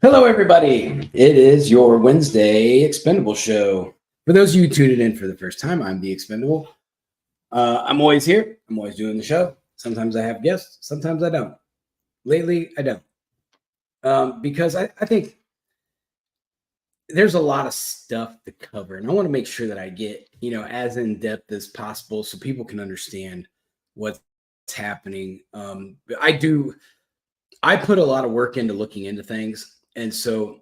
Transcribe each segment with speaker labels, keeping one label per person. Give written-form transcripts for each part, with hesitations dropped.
Speaker 1: Hello, everybody. It is your Wednesday Expendable show. For those of you tuning in for the first time, I'm the Expendable. I'm always here. I'm always doing the show. Sometimes I have guests. Sometimes I don't. Lately, I don't. Because I think there's a lot of stuff to cover, and I want to make sure that I get as in depth as possible so people can understand what's happening. I do. I put a lot of work into looking into things, and so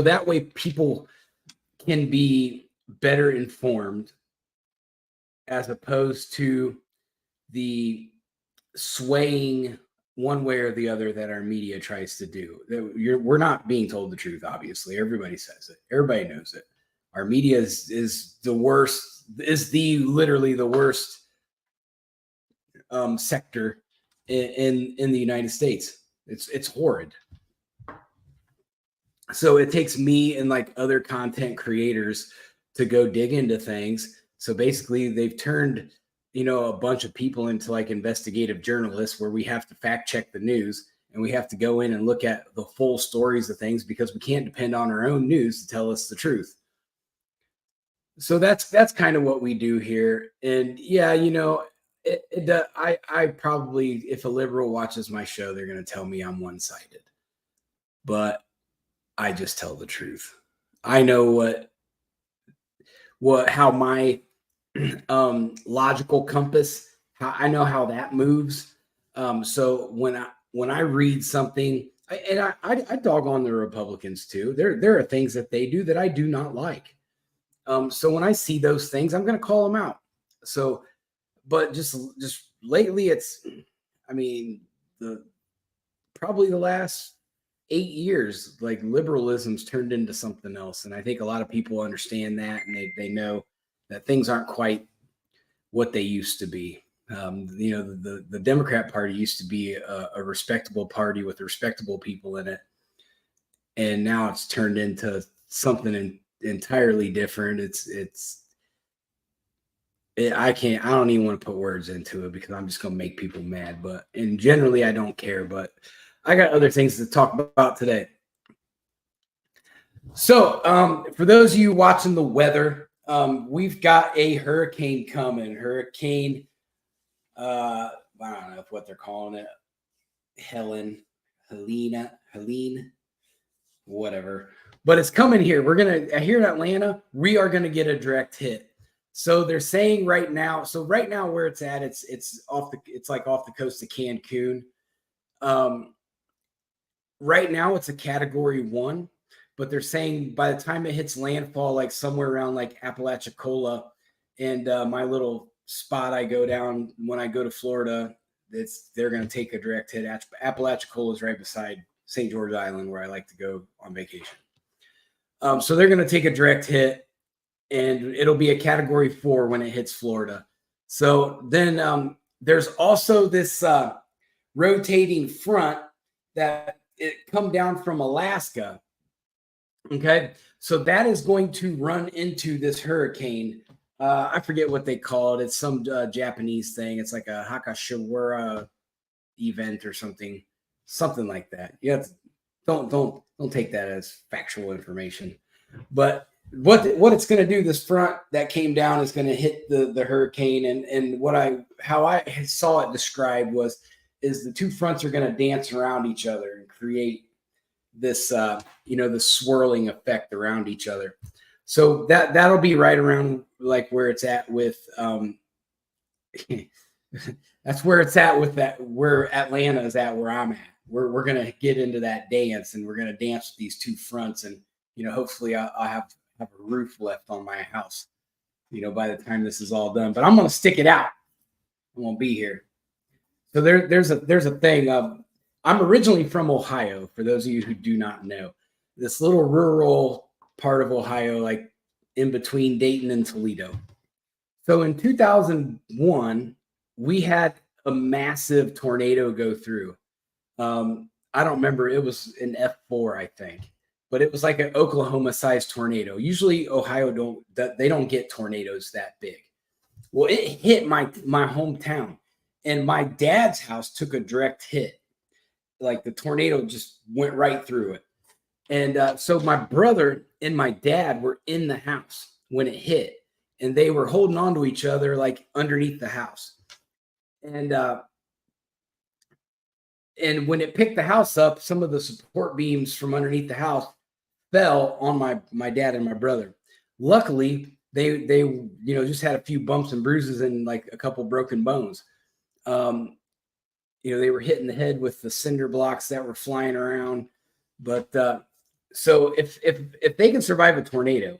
Speaker 1: that way people can be better informed as opposed to the swaying one way or the other that our media tries to do. We're not being told the truth, obviously. Everybody says it. Everybody knows it. Our media is the worst, is the literally the worst sector in the United States. It's horrid. So it takes me and like other content creators to go dig into things. So basically they've turned a bunch of people into like investigative journalists where we have to fact check the news and we have to go in and look at the full stories of things because we can't depend on our own news to tell us the truth. So that's kind of what we do here. And yeah, I probably, if a liberal watches my show, they're going to tell me I'm one-sided, but I just tell the truth. I know how my logical compass, I know how that moves. So when I read something, I dog on the Republicans too. There are things that they do that I do not like. So when I see those things, I'm going to call them out. So, but just lately, I mean, probably the last 8 years, like liberalism's turned into something else. And I think a lot of people understand that, and they know that things aren't quite what they used to be. The Democrat Party used to be a respectable party with respectable people in it. And now it's turned into something entirely different. I don't even want to put words into it because I'm just going to make people mad. And generally I don't care, but I got other things to talk about today. So for those of you watching the weather, we've got a hurricane coming. Hurricane, I don't know what they're calling it. Helene, whatever. But it's coming here. We're here in Atlanta, we are gonna get a direct hit. So they're saying right now. So right now where it's at, it's like off the coast of Cancun. Right now it's a category 1, but they're saying by the time it hits landfall, like somewhere around like Apalachicola and my little spot I go down when I go to Florida, they're going to take a direct hit. Apalachicola is right beside St. George Island where I like to go on vacation. So they're going to take a direct hit, and it'll be a category 4 when it hits Florida. So then there's also this rotating front that it come down from Alaska. Okay, so that is going to run into this hurricane. I forget what they call it. It's some Japanese thing. It's like a Hakashawara event or something like that. Yeah, don't take that as factual information. But what it's going to do, this front that came down is going to hit the hurricane, and how I saw it described is the two fronts are going to dance around each other and create this the swirling effect around each other. So that'll be right around like where it's at with that's where it's at with that, where Atlanta is at, where I'm at. We're gonna get into that dance, and we're gonna dance with these two fronts, and hopefully I'll have a roof left on my house by the time this is all done. But I'm gonna stick it out. I won't be here. So there's a thing. I'm originally from Ohio, for those of you who do not know. This little rural part of Ohio, like in between Dayton and Toledo. So in 2001, we had a massive tornado go through. I don't remember. It was an F4, I think. But it was like an Oklahoma-sized tornado. Usually Ohio don't get tornadoes that big. Well, it hit my hometown, and my dad's house took a direct hit. like the tornado just went right through it. And so my brother and my dad were in the house when it hit, and they were holding on to each other like underneath the house. And and when it picked the house up, some of the support beams from underneath the house fell on my dad and my brother. Luckily, they just had a few bumps and bruises and like a couple broken bones. Um, they were hitting the head with the cinder blocks that were flying around. But so if they can survive a tornado,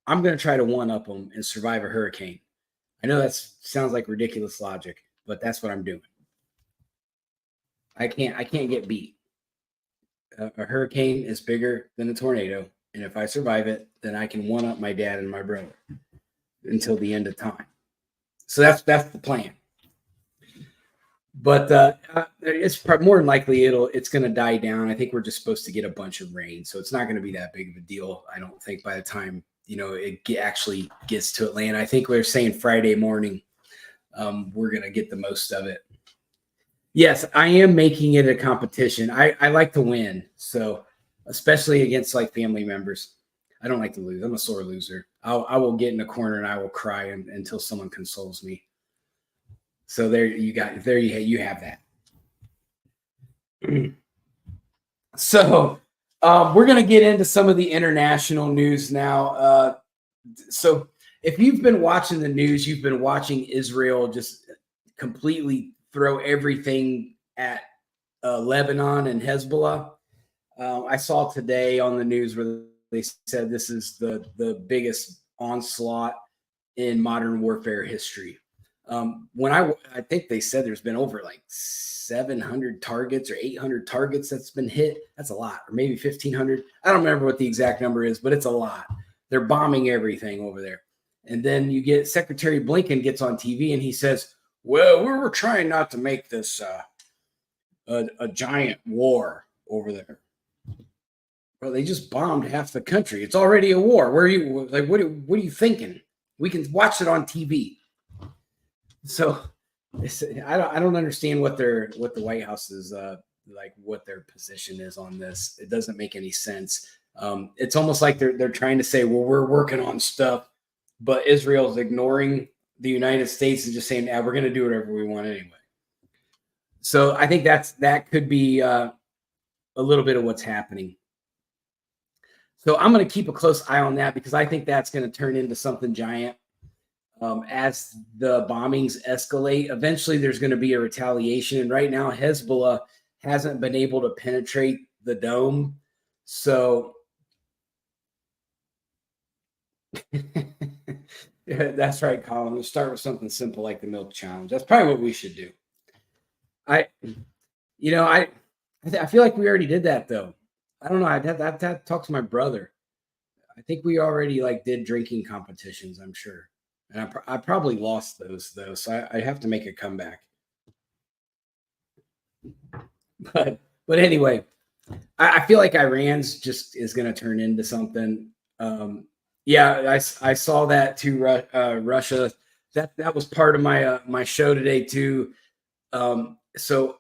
Speaker 1: I'm going to try to one up them and survive a hurricane. I know that sounds like ridiculous logic, but that's what I'm doing. I can't get beat. A hurricane is bigger than a tornado, and if I survive it, then I can one up my dad and my brother until the end of time. So that's the plan. But it's more than likely it's going to die down. I think we're just supposed to get a bunch of rain, so it's not going to be that big of a deal. I don't think by the time it actually gets to Atlanta. I think we're saying Friday morning. We're going to get the most of it. Yes, I am making it a competition. I like to win, so especially against like family members. I don't like to lose. I'm a sore loser. I will get in a corner and I will cry until someone consoles me. So there you have that. So we're going to get into some of the international news now. So if you've been watching the news, you've been watching Israel just completely throw everything at Lebanon and Hezbollah. I saw today on the news where they said this is the biggest onslaught in modern warfare history. When I think they said there's been over like 700 targets or 800 targets that's been hit. That's a lot, or maybe 1,500. I don't remember what the exact number is, but it's a lot. They're bombing everything over there. And then you get Secretary Blinken gets on TV and he says, well, we're trying not to make this a giant war over there. Well, they just bombed half the country. It's already a war. Where are you like? What are you thinking? We can watch it on TV. So I don't understand what the White House is like, what their position is on this. It doesn't make any sense. It's almost like they're trying to say, well, we're working on stuff, but Israel's ignoring the United States and just saying, we're going to do whatever we want anyway. So I think that could be a little bit of what's happening. So I'm going to keep a close eye on that because I think that's going to turn into something giant. As the bombings escalate, eventually there's going to be a retaliation. And right now, Hezbollah hasn't been able to penetrate the dome. So that's right, Colin. We'll start with something simple like the milk challenge. That's probably what we should do. I feel like we already did that though. I don't know. I'd have to talk to my brother. I think we already did drinking competitions, I'm sure. And I probably lost those though. So I have to make a comeback. But anyway, I feel like Iran's just is going to turn into something. Yeah, I saw that too. Russia. That was part of my show today too. So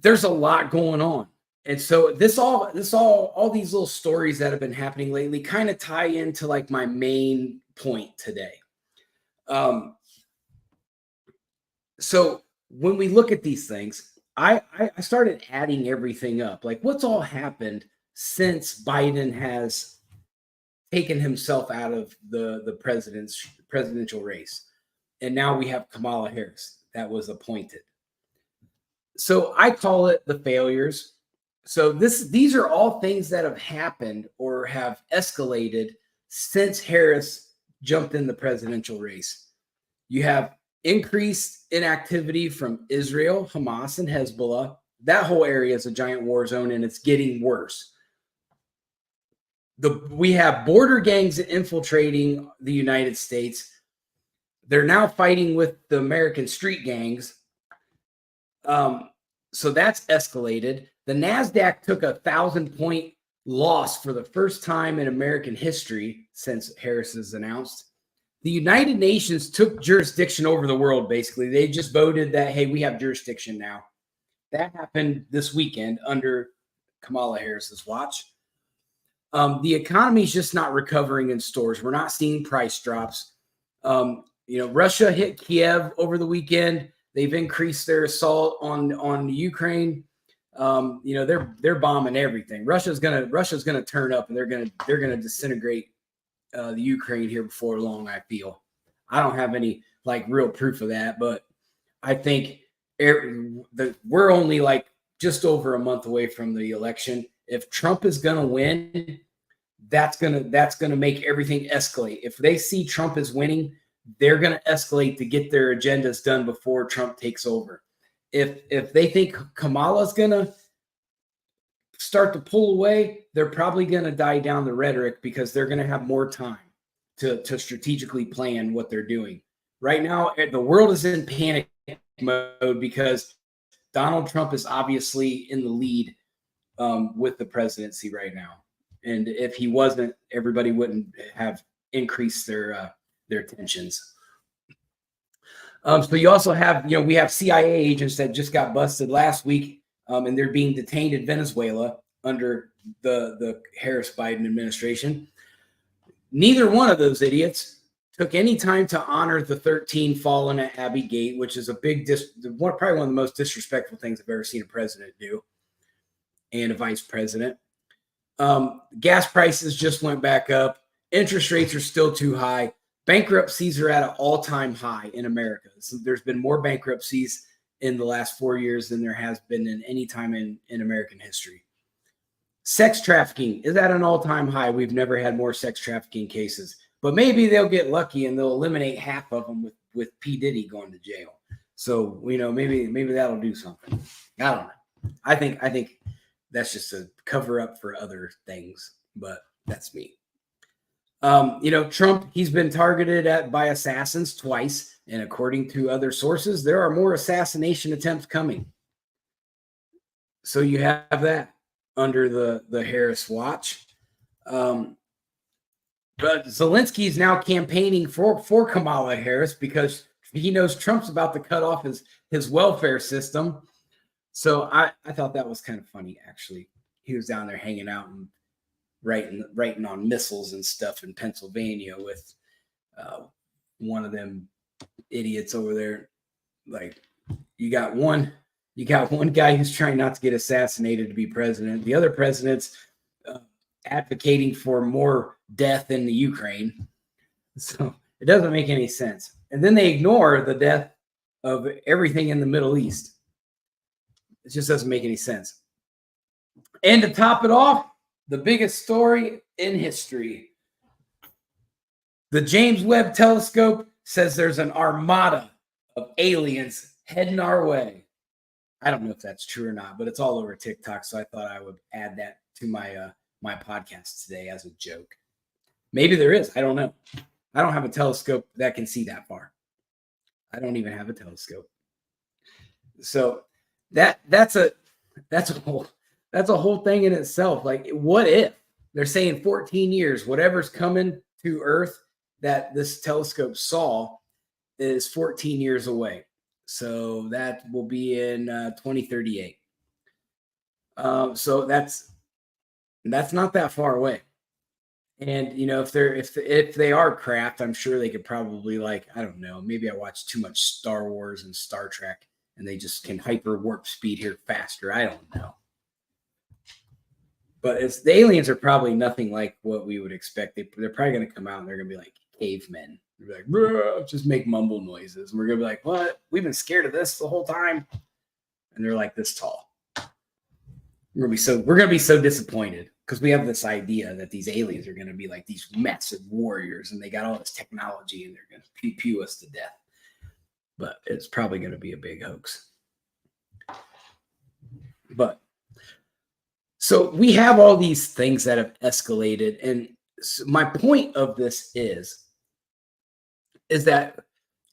Speaker 1: there's a lot going on. And so all these little stories that have been happening lately kind of tie into like my main point today. So when we look at these things, I started adding everything up. Like what's all happened since Biden has taken himself out of the presidential race. And now we have Kamala Harris that was appointed. So I call it the failures. So these are all things that have happened or have escalated since Harris jumped in the presidential race. You have increased inactivity from Israel, Hamas, and Hezbollah. That whole area is a giant war zone, and it's getting worse. We have border gangs infiltrating the United States. They're now fighting with the American street gangs. So that's escalated. The NASDAQ took a 1,000-point loss for the first time in American history since Harris is announced. The United Nations took jurisdiction over the world, basically. They just voted that, hey, we have jurisdiction now. That happened this weekend under Kamala Harris's watch. The economy is just not recovering in stores. We're not seeing price drops. Russia hit Kiev over the weekend. They've increased their assault on Ukraine. They're bombing everything. Russia's gonna turn up, and they're gonna disintegrate the Ukraine here before long. I feel. I don't have any real proof of that, but I think we're only just over a month away from the election. If Trump is gonna win, that's gonna make everything escalate. If they see Trump is winning, they're gonna escalate to get their agendas done before Trump takes over. If they think Kamala's gonna start to pull away, they're probably gonna die down the rhetoric because they're gonna have more time to strategically plan what they're doing. Right now, the world is in panic mode because Donald Trump is obviously in the lead with the presidency right now. And if he wasn't, everybody wouldn't have increased their tensions. So you also have, we have CIA agents that just got busted last week, and they're being detained in Venezuela under the Harris-Biden administration. Neither one of those idiots took any time to honor the 13 fallen at Abbey Gate, which is probably one of the most disrespectful things I've ever seen a president do, and a vice president. Gas prices just went back up. Interest rates are still too high. Bankruptcies are at an all-time high in America. So there's been more bankruptcies in the last 4 years than there has been in any time in American history. Sex trafficking is at an all-time high. We've never had more sex trafficking cases. But maybe they'll get lucky and they'll eliminate half of them with P. Diddy going to jail. So, maybe that'll do something. I don't know. I think that's just a cover up for other things, but that's me. Trump, he's been targeted by assassins twice. And according to other sources, there are more assassination attempts coming. So you have that under the Harris watch. But Zelensky is now campaigning for Kamala Harris because he knows Trump's about to cut off his welfare system. So I thought that was kind of funny, actually. He was down there hanging out and writing on missiles and stuff in Pennsylvania with one of them idiots over there. Like, you got one guy who's trying not to get assassinated to be president. The other president's advocating for more death in the Ukraine. So it doesn't make any sense. And then they ignore the death of everything in the Middle East. It just doesn't make any sense. And to top it off, the biggest story in history. The James Webb Telescope says there's an armada of aliens heading our way. I don't know if that's true or not, but it's all over TikTok, so I thought I would add that to my my podcast today as a joke. Maybe there is. I don't know. I don't have a telescope that can see that far. I don't even have a telescope. So that's a whole thing in itself. Like, what if they're saying 14 years, whatever's coming to Earth that this telescope saw is 14 years away. So that will be in 2038. So that's not that far away. And if they are craft, I'm sure they could probably, I don't know, maybe I watched too much Star Wars and Star Trek and they just can hyper warp speed here faster. I don't know. But the aliens are probably nothing like what we would expect. They're probably going to come out and they're going to be like cavemen. They're like, just make mumble noises. And we're going to be like, what? We've been scared of this the whole time. And they're like this tall. We're going to be so disappointed because we have this idea that these aliens are going to be like these massive warriors and they got all this technology and they're going to pew us to death. But it's probably going to be a big hoax. But so we have all these things that have escalated. And so my point of this is that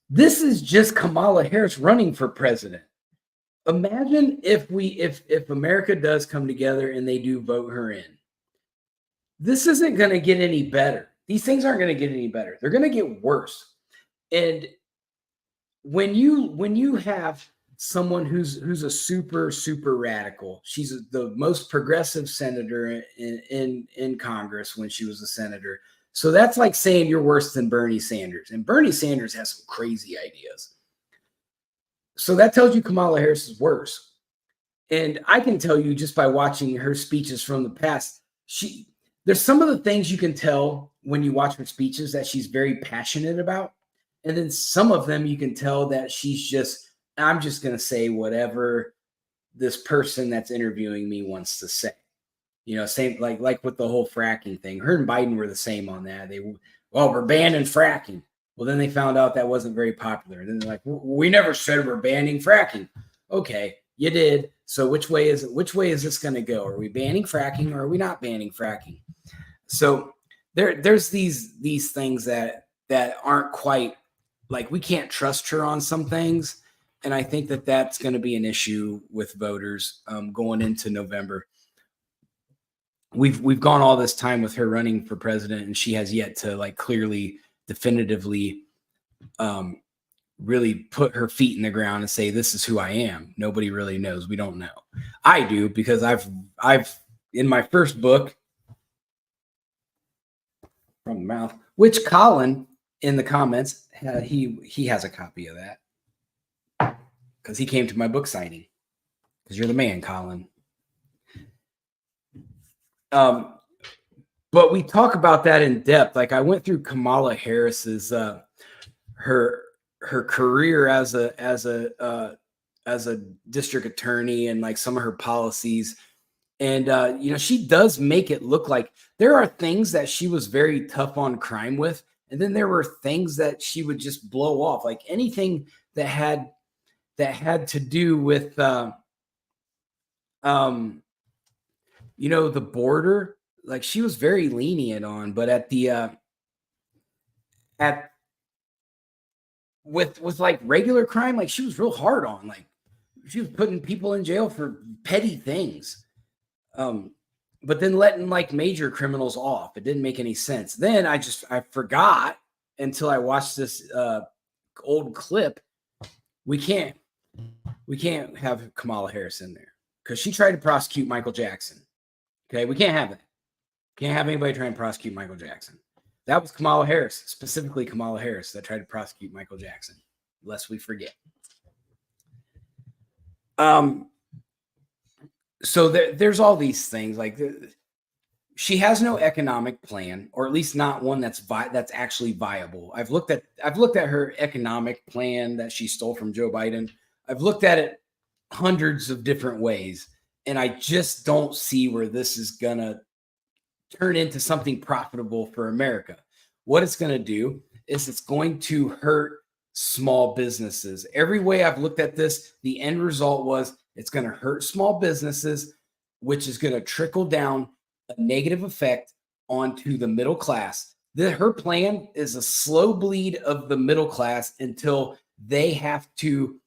Speaker 1: this is just Kamala Harris running for president. Imagine if America does come together and they do vote her in. This isn't going to get any better. These things aren't going to get any better. They're going to get worse. And when you have someone who's a super radical. She's the most progressive senator in Congress when she was a senator. So that's like saying you're worse than Bernie Sanders. And Bernie Sanders has some crazy ideas. So that tells you Kamala Harris is worse. And I can tell you just by watching her speeches from the past, there's some of the things you can tell when you watch her speeches that she's very passionate about. And then some of them you can tell that I'm just going to say whatever this person that's interviewing me wants to say. Same like with the whole fracking thing. Her and Biden were the same on that. We're banning fracking. Well, then they found out that wasn't very popular. And then they're like, we never said we're banning fracking. Okay, you did. So which way is this going to go? Are we banning fracking or are we not banning fracking? So there's these things that aren't quite, like, we can't trust her on some things. And I think that that's going to be an issue with voters going into November. We've gone all this time with her running for president, and she has yet to, like, clearly, definitively really put her feet in the ground and say, this is who I am. Nobody really knows. We don't know. I do, because I've in my first book, From the Mouth, which Colin in the comments, he has a copy of that because he came to my book signing, because you're the man, Colin. But we talk about that in depth. Like, I went through Kamala Harris's her career as a district attorney, and like some of her policies. And she does make it look like there are things that she was very tough on crime with, and then there were things that she would just blow off, like anything that had to do with the border. Like, she was very lenient on, but with like regular crime, like, she was real hard on. Like, she was putting people in jail for petty things. But then letting like major criminals off. It didn't make any sense. Then I forgot until I watched this old clip. We can't have Kamala Harris in there because she tried to prosecute Michael Jackson. Okay, we can't have that. Can't have anybody try and prosecute Michael Jackson. That was Kamala Harris, specifically Kamala Harris, that tried to prosecute Michael Jackson, lest we forget. So there's all these things. Like, she has no economic plan, or at least not one that's actually viable. I've looked at her economic plan that she stole from Joe Biden. I've looked at it hundreds of different ways, and I just don't see where this is gonna turn into something profitable for America. What it's going to do is it's going to hurt small businesses. Every way I've looked at this, the end result was it's going to hurt small businesses, which is going to trickle down a negative effect onto the middle class. Her plan is a slow bleed of the middle class until they have to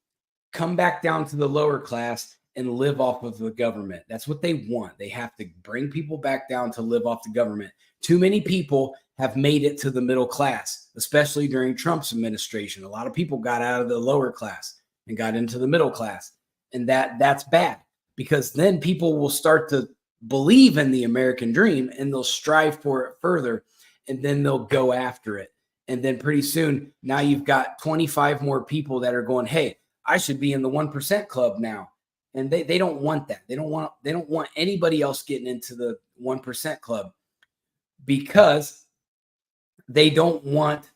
Speaker 1: come back down to the lower class and live off of the government. That's what they want. They have to bring people back down to live off the government. Too many people have made it to the middle class, especially during Trump's administration. A lot of people got out of the lower class and got into the middle class. And that's bad, because then people will start to believe in the American dream and they'll strive for it further, and then they'll go after it. And then pretty soon, now you've got 25 more people that are going, hey, I should be in the 1% club now. And they don't want that. They don't want anybody else getting into the 1% club, because they don't want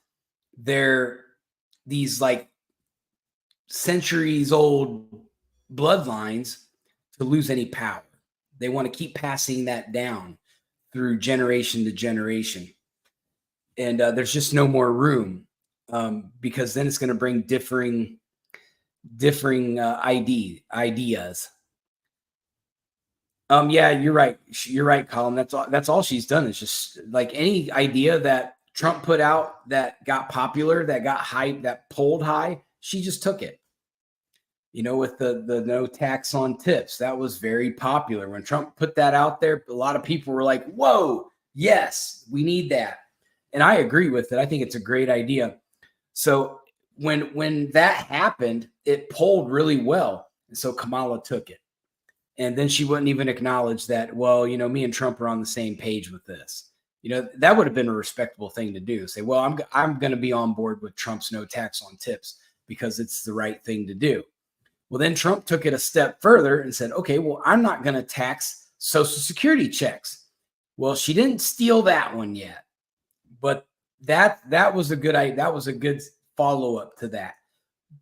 Speaker 1: these like centuries old bloodlines to lose any power. They want to keep passing that down through generation to generation. And there's just no more room, because then it's going to bring differing ideas. Yeah, you're right, Colin. That's all she's done, is just like any idea that Trump put out that got popular, that got hype, that polled high, she just took it. With the no tax on tips, that was very popular. When Trump put that out there, a lot of people were like, whoa, yes, we need that. And I agree with it. I think it's a great idea. So when that happened, it polled really well. And so Kamala took it. And then she wouldn't even acknowledge that, well, me and Trump are on the same page with this. That would have been a respectable thing to do. Say, well, I'm going to be on board with Trump's no tax on tips because it's the right thing to do. Well, then Trump took it a step further and said, okay, well, I'm not going to tax Social Security checks. Well, she didn't steal that one yet, but that was a good follow up to that,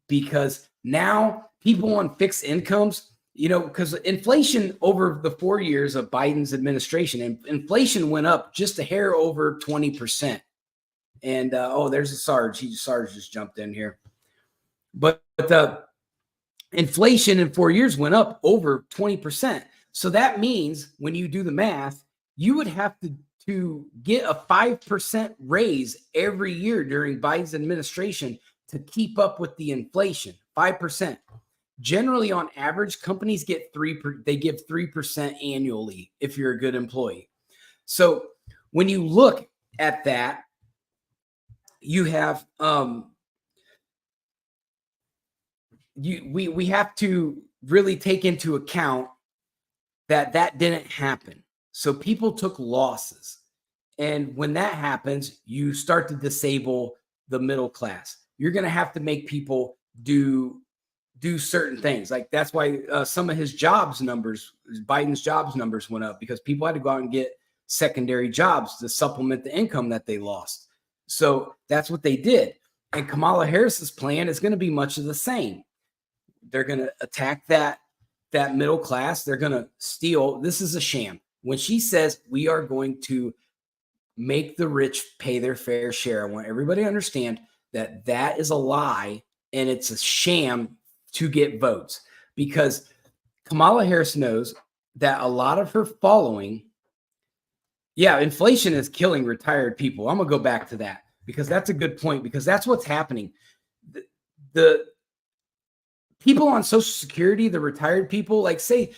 Speaker 1: because now people on fixed incomes, because inflation over the 4 years of Biden's administration, and inflation went up just a hair over 20%. And there's a Sarge. Sarge just jumped in here, but the inflation in 4 years went up over 20%. So that means when you do the math, you would have to get a 5% raise every year during Biden's administration to keep up with the inflation. 5%. Generally, on average, companies get 3% annually if you're a good employee. So when you look at that, you have we have to really take into account that didn't happen. So people took losses. And when that happens, you start to disable the middle class. You're going to have to make people do certain things. Like that's why some of his Biden's jobs numbers went up, because people had to go out and get secondary jobs to supplement the income that they lost. So that's what they did. And Kamala Harris's plan is going to be much of the same. They're going to attack that middle class. They're going to steal. This is a sham. When she says we are going to make the rich pay their fair share, I want everybody to understand that is a lie, and it's a sham to get votes, because Kamala Harris knows that a lot of her following, inflation is killing retired people. I'm going to go back to that because that's a good point, because that's what's happening. The people on Social Security, the retired people, like say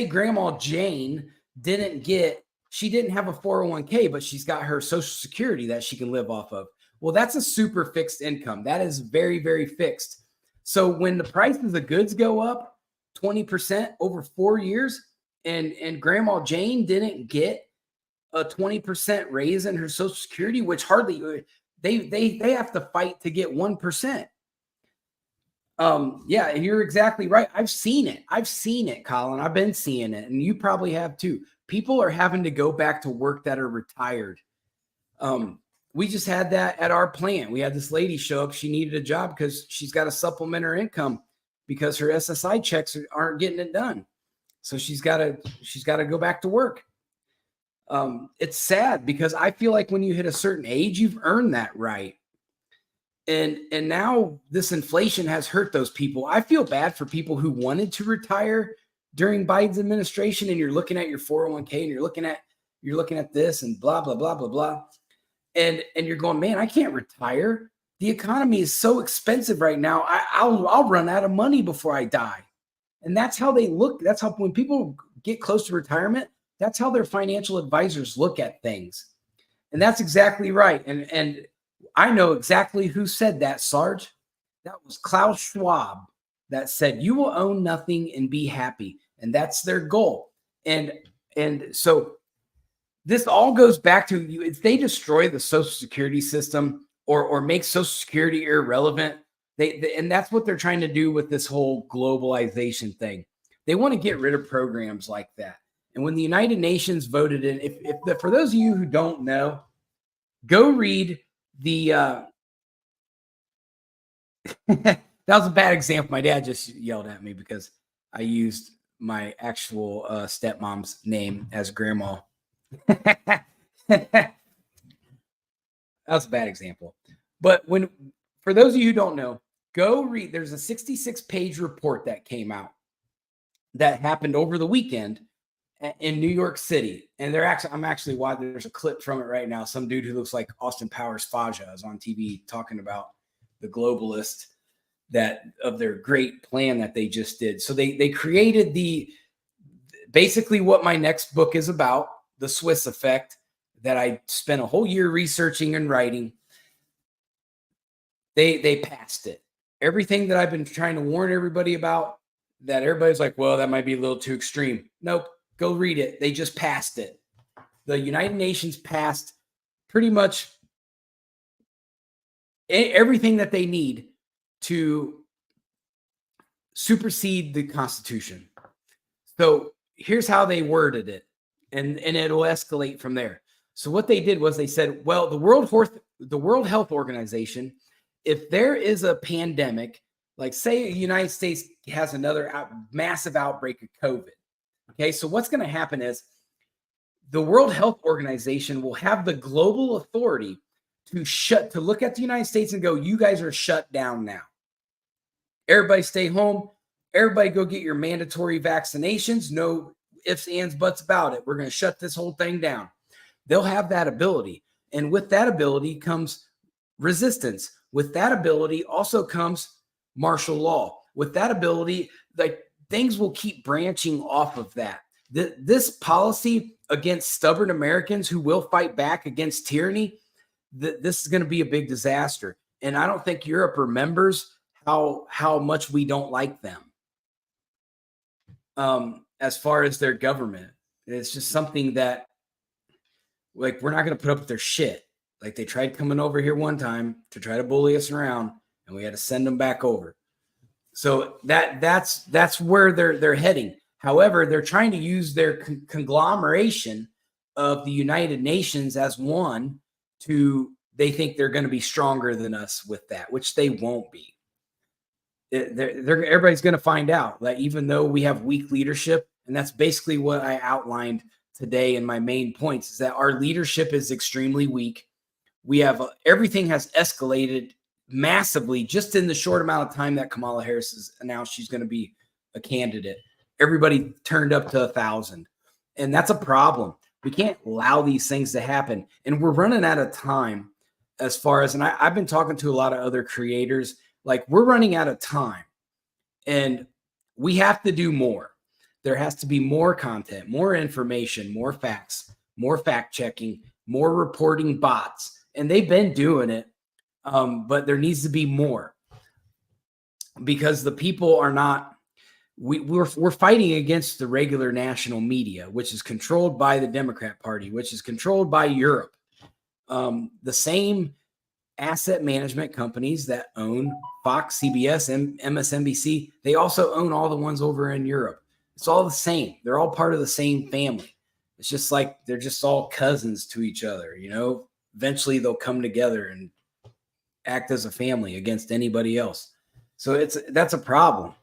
Speaker 1: Grandma Jane didn't have a 401k, but she's got her Social Security that she can live off of. Well, that's a super fixed income. That is very, very fixed. So when the prices of goods go up 20% over 4 years, and Grandma Jane didn't get a 20% raise in her Social Security, which hardly they have to fight to get 1%. You're exactly right. I've seen it, Colin. I've been seeing it, and you probably have too. People are having to go back to work that are retired. We just had that at our plant. We had this lady show up. She needed a job because she's got to supplement her income because her SSI checks aren't getting it done. So she's got to go back to work. It's sad because I feel like when you hit a certain age, you've earned that right. And now this inflation has hurt those people. I feel bad for people who wanted to retire during Biden's administration, and you're looking at your 401k and you're looking at this and blah, blah, blah, blah, blah. And you're going, man, I can't retire. The economy is so expensive right now. I'll run out of money before I die. And that's how they look. That's how, when people get close to retirement, that's how their financial advisors look at things. And that's exactly right. And I know exactly who said that, Sarge. That was Klaus Schwab that said, you will own nothing and be happy. And that's their goal. And so this all goes back to you. If they destroy the Social Security system or make Social Security irrelevant, and that's what they're trying to do with this whole globalization thing. They want to get rid of programs like that. And when the United Nations voted in, for those of you who don't know, go read the that was a bad example. My dad just yelled at me because I used my actual stepmom's name as grandma. That was a bad example. But for those of you who don't know, go read. There's a 66-page report that came out that happened over the weekend in New York City. And there's a clip from it right now. Some dude who looks like Austin Powers Faja is on TV talking about the globalist of their great plan that they just did. So they created basically what my next book is about, the Swiss effect, that I spent a whole year researching and writing. They passed it. everything that I've been trying to warn everybody about, that everybody's like, well, that might be a little too extreme. Nope, go read it. They just passed it. The United Nations passed pretty much everything that they need to supersede the Constitution. So here's how they worded it, and it'll escalate from there. So what they did was they said, well, the World Health Organization, if there is a pandemic, like say the United States has another massive outbreak of COVID, okay, so what's going to happen is the World Health Organization will have the global authority to look at the United States and go, you guys are shut down now. Everybody stay home. Everybody go get your mandatory vaccinations. No ifs, ands, buts about it. We're going to shut this whole thing down. They'll have that ability. And with that ability comes resistance. With that ability also comes martial law. With that ability, like things will keep branching off of that. This policy against stubborn Americans who will fight back against tyranny, this is going to be a big disaster. And I don't think Europe remembers how much we don't like them. As far as their government, it's just something that, like, we're not going to put up with their shit. Like, they tried coming over here one time to try to bully us around, and we had to send them back over. So that's where they're heading. However, they're trying to use their conglomeration of the United Nations as one they think they're going to be stronger than us with that, which they won't be. Everybody's going to find out that even though we have weak leadership, and that's basically what I outlined today in my main points, is that our leadership is extremely weak. We have everything has escalated massively just in the short amount of time that Kamala Harris has announced she's going to be a candidate. Everybody turned up to 1,000, and that's a problem. We can't allow these things to happen, and we're running out of time as far as, and I've been talking to a lot of other creators, like we're running out of time, and we have to do more. There has to be more content, more information, more facts, more fact checking, more reporting bots. And they've been doing it, but there needs to be more, because the people are not, we're fighting against the regular national media, which is controlled by the Democrat Party, which is controlled by Europe. The same asset management companies that own Fox, CBS, and MSNBC, they also own all the ones over in Europe. It's all the same. They're all part of the same family. It's just like they're just all cousins to each other, you know. Eventually they'll come together and act as a family against anybody else. So that's a problem.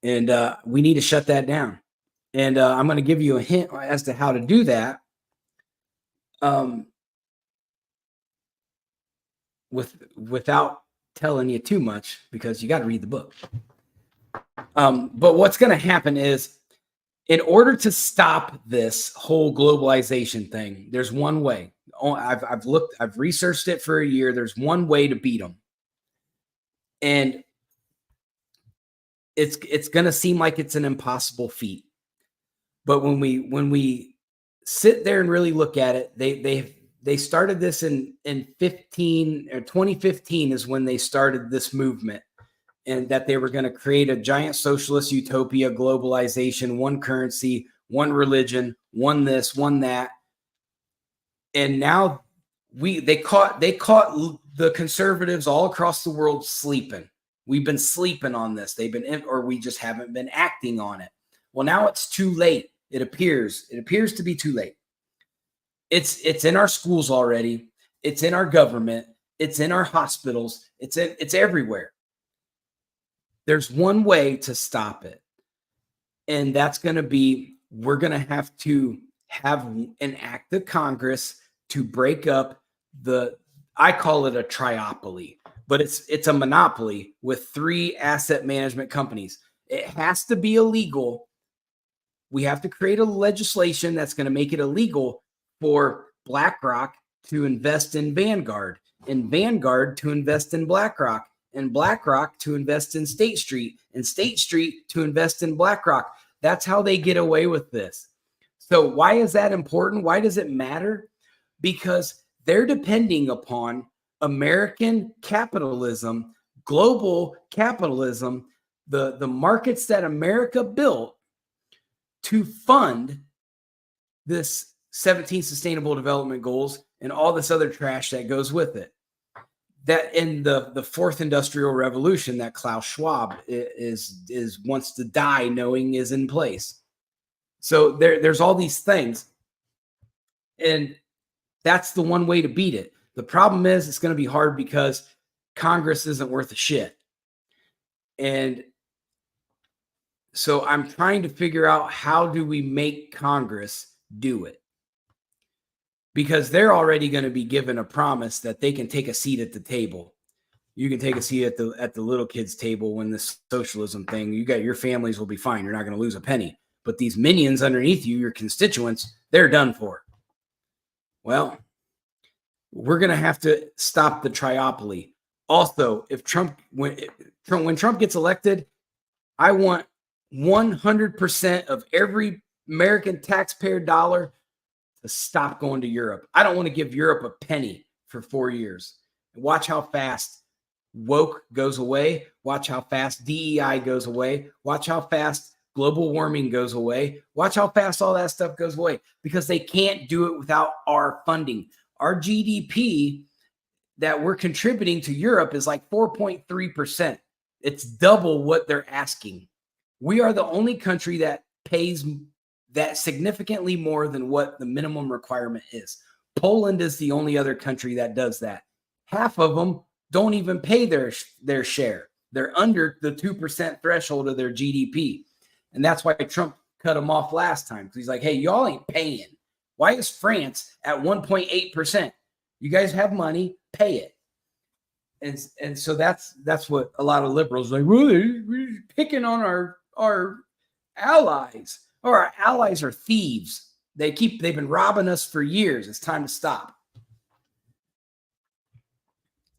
Speaker 1: And we need to shut that down. And I'm going to give you a hint as to how to do that. Without telling you too much, because you got to read the book. But what's going to happen is, in order to stop this whole globalization thing, there's one way. I've researched it for a year. There's one way to beat them. And it's going to seem like it's an impossible feat. But when we sit there and really look at it, they started this in 2015 is when they started this movement, and that they were going to create a giant socialist utopia, globalization, one currency, one religion, one this, one that. And now they caught the conservatives all across the world sleeping. We've been sleeping on this. Or we just haven't been acting on it. Well, now it's too late. It appears to be too late. It's in our schools already. It's in our government. It's in our hospitals. It's everywhere. There's one way to stop it. And that's going to be, we're going to have to have an act of Congress to break up I call it a triopoly, but it's a monopoly with 3 asset management companies. It has to be illegal. We have to create a legislation that's going to make it illegal for BlackRock to invest in Vanguard, and Vanguard to invest in BlackRock, and BlackRock to invest in State Street, and State Street to invest in BlackRock. That's how they get away with this. So why is that important? Why does it matter? Because they're depending upon American capitalism global capitalism, the markets that America built to fund this 17 sustainable development goals and all this other trash that goes with it. That in the fourth industrial revolution that Klaus Schwab is wants to die knowing is in place. So there's all these things, and that's the one way to beat it. The problem is it's going to be hard because Congress isn't worth a shit. And so I'm trying to figure out, how do we make Congress do it? Because they're already going to be given a promise that they can take a seat at the table. You can take a seat at the little kids' table when this socialism thing, your families will be fine. You're not going to lose a penny. But these minions underneath you, your constituents, they're done for. Well, we're going to have to stop the triopoly. Also, if when Trump gets elected, I want 100% of every American taxpayer dollar to stop going to Europe. I don't want to give Europe a penny for 4 years. Watch how fast woke goes away. Watch how fast DEI goes away. Watch how fast global warming goes away. Watch how fast all that stuff goes away, because they can't do it without our funding. Our GDP that we're contributing to Europe is like 4.3%. It's double what they're asking. We are the only country that pays that significantly more than what the minimum requirement is. Poland is the only other country that does that. Half of them don't even pay their share. They're under the 2% threshold of their GDP. And that's why Trump cut them off last time. Because he's like, hey, y'all ain't paying. Why is France at 1.8%? You guys have money, pay it. And so that's what a lot of liberals are like, well, we're picking on our allies. Or our allies are thieves. They've been robbing us for years. It's time to stop.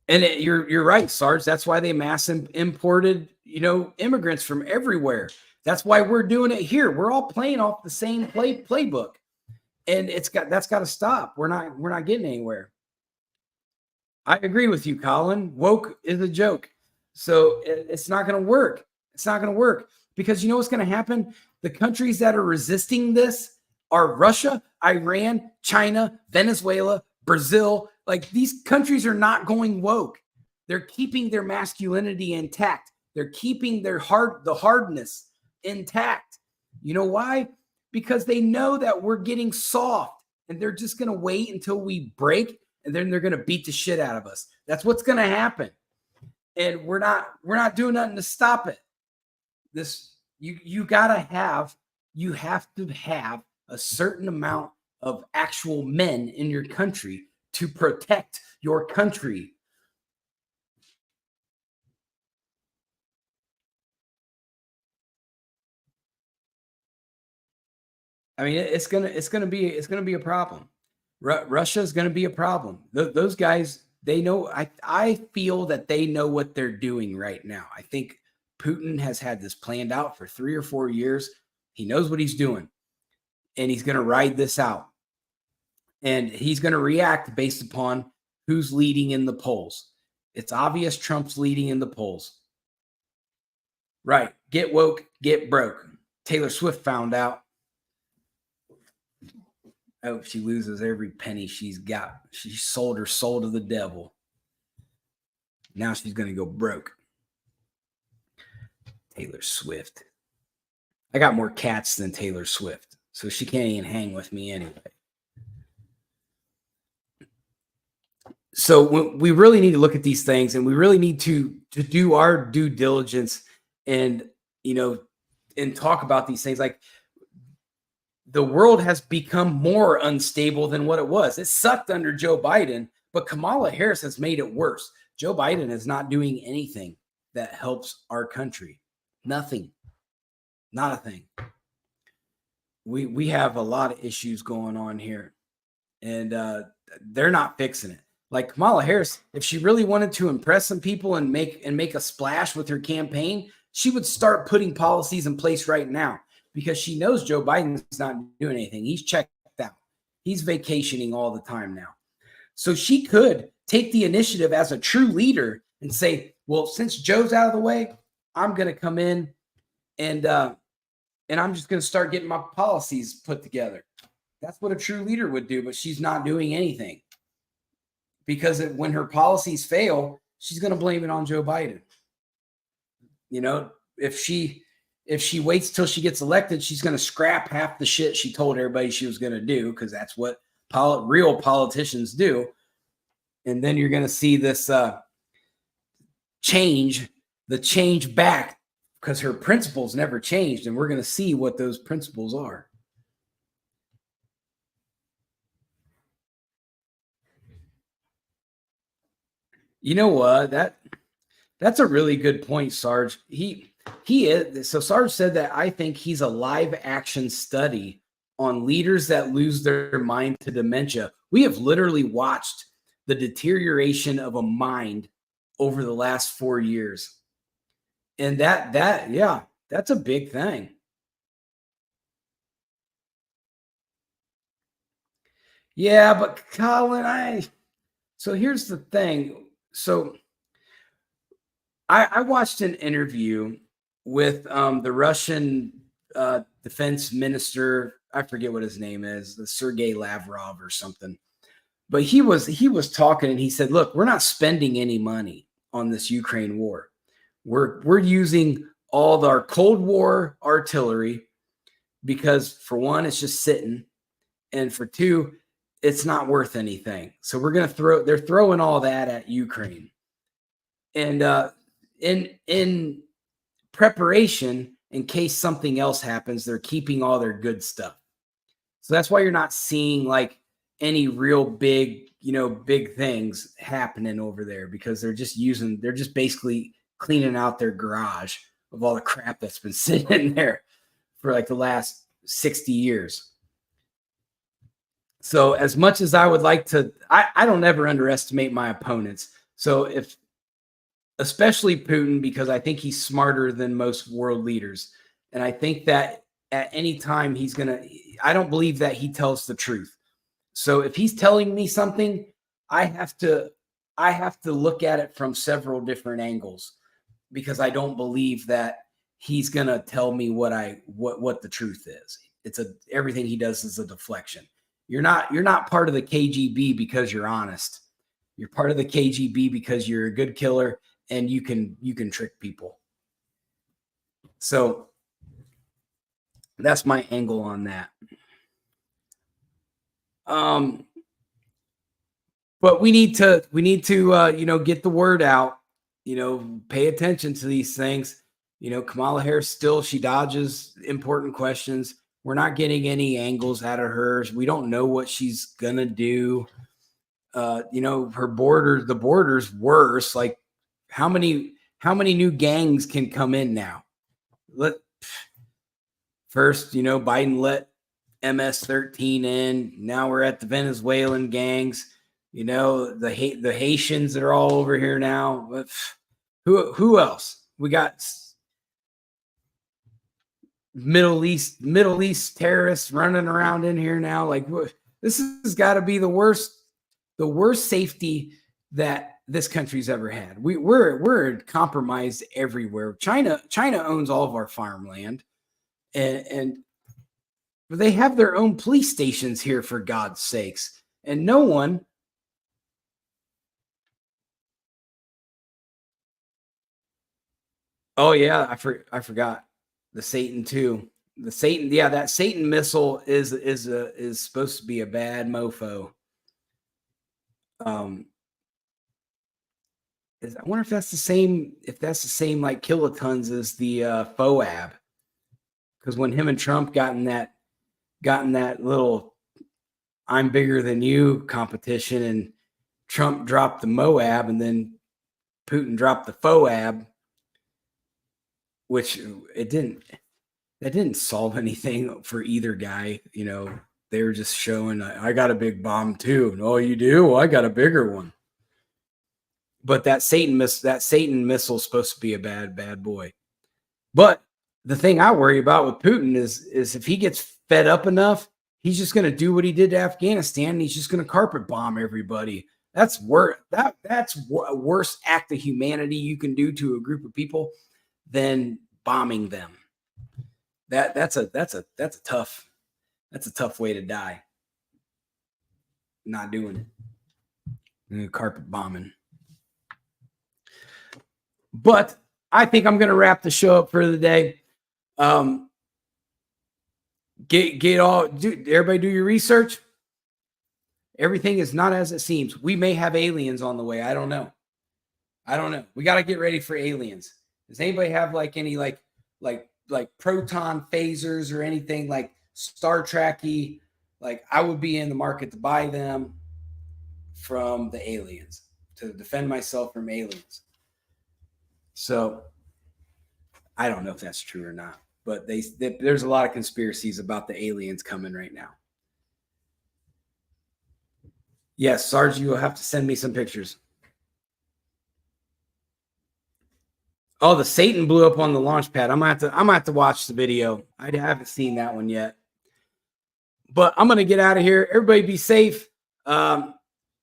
Speaker 1: And you're right, Sarge. That's why they mass imported, immigrants from everywhere. That's why we're doing it here. We're all playing off the same playbook, and that's got to stop. We're not getting anywhere. I agree with you, Colin. Woke is a joke, so it's not going to work. It's not going to work, because you know what's going to happen? The countries that are resisting this are Russia, Iran, China, Venezuela, Brazil. Like, these countries are not going woke. They're keeping their masculinity intact. They're keeping the hardness intact. You know why? Because they know that we're getting soft, and they're just going to wait until we break, and then they're going to beat the shit out of us. That's what's going to happen. And we're not doing nothing to stop it. You have to have a certain amount of actual men in your country to protect your country. I mean, it's gonna be a problem. Russia is gonna be a problem. Those guys, they know. I feel that they know what they're doing right now. I think Putin has had this planned out for 3 or 4 years. He knows what he's doing, and he's gonna ride this out. And he's gonna react based upon who's leading in the polls. It's obvious Trump's leading in the polls. Right. Get woke, get broke. Taylor Swift found out. I hope she loses every penny she's got. She sold her soul to the devil. Now she's going to go broke. Taylor Swift. I got more cats than Taylor Swift, so she can't even hang with me anyway. So we really need to look at these things, and we really need to do our due diligence and talk about these things. Like, the world has become more unstable than what it was. It sucked under Joe Biden, but Kamala Harris has made it worse. Joe Biden is not doing anything that helps our country. Nothing. Not a thing. We have a lot of issues going on here, and they're not fixing it. Like, Kamala Harris, if she really wanted to impress some people and make a splash with her campaign, she would start putting policies in place right now, because she knows Joe Biden's not doing anything. He's checked out. He's vacationing all the time now. So she could take the initiative as a true leader and say, well, since Joe's out of the way, I'm going to come in and I'm just going to start getting my policies put together. That's what a true leader would do, but she's not doing anything because when her policies fail, she's going to blame it on Joe Biden. You know, if she waits till she gets elected, she's going to scrap half the shit she told everybody she was going to do, because that's what real politicians do. And then you're going to see this change back, because her principles never changed, and we're going to see what those principles are. You know what? That's a really good point, Sarge. He is. So Sarge said that I think he's a live action study on leaders that lose their mind to dementia. We have literally watched the deterioration of a mind over the last 4 years. And yeah, that's a big thing. Yeah, but Colin, so here's the thing. So I watched an interview with the Russian defense minister. I forget what his name is, the Sergei Lavrov or something. But he was talking, and he said, "Look, we're not spending any money on this Ukraine war. We're using all our Cold War artillery because, for one, it's just sitting, and for two, it's not worth anything. So we're going to they're throwing all that at Ukraine. And in preparation, in case something else happens, they're keeping all their good stuff. So that's why you're not seeing like any real big things happening over there, because they're just basically cleaning out their garage of all the crap that's been sitting in there for like the last 60 years. So as much as I would like to, I don't ever underestimate my opponents. So especially Putin, because I think he's smarter than most world leaders. And I think that at any time I don't believe that he tells the truth. So if he's telling me something, I have to look at it from several different angles, because I don't believe that he's going to tell me what the truth is. Everything he does is a deflection. You're not part of the KGB because you're honest. You're part of the KGB because you're a good killer and you can trick people. So that's my angle on that. But we need to get the word out, pay attention to these things. Kamala Harris she dodges important questions. We're not getting any angles out of her. We don't know what she's going to do. The border's worse. Like how many new gangs can come in now? First, Biden let MS-13 in. Now we're at the Venezuelan gangs. The Haitians that are all over here now. But who else? We got Middle East terrorists running around in here now. Like, this has got to be the worst safety that this country's ever had. We're compromised everywhere. China owns all of our farmland, and they have their own police stations here, for God's sakes, and no one. Oh yeah, I forgot the Satan too. The Satan, yeah, that Satan missile is supposed to be a bad mofo. I wonder if that's the same like kilotons as the FOAB, because when him and Trump got in that little "I'm bigger than you" competition, and Trump dropped the Moab, and then Putin dropped the FOAB, which that didn't solve anything for either guy. They were just showing, I got a big bomb too. Oh, you do? Well, I got a bigger one. But that Satan missile is supposed to be a bad boy. But the thing I worry about with Putin is if he gets fed up enough, he's just going to do what he did to Afghanistan, and he's just going to carpet bomb everybody That's a worse act of humanity you can do to a group of people than bombing them. That's a tough way to die. Not doing it. Carpet bombing. But I think I'm going to wrap the show up for the day. Everybody do your research. Everything is not as it seems. We may have aliens on the way. I don't know. We got to get ready for aliens. Does anybody have like any like proton phasers or anything like Star Trek-y? Like, I would be in the market to buy them from the aliens, to defend myself from aliens. So I don't know if that's true or not, but there's a lot of conspiracies about the aliens coming right now. Yes, Sarge, you will have to send me some pictures. Oh, the Satan blew up on the launch pad. I'm gonna have to watch the video. I haven't seen that one yet. But I'm gonna get out of here. Everybody be safe. I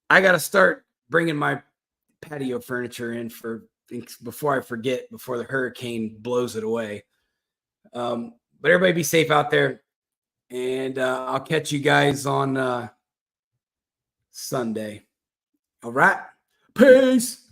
Speaker 1: gotta start bringing my patio furniture in before I forget, before the hurricane blows it away. But everybody be safe out there, and I'll catch you guys on Sunday. All right, peace.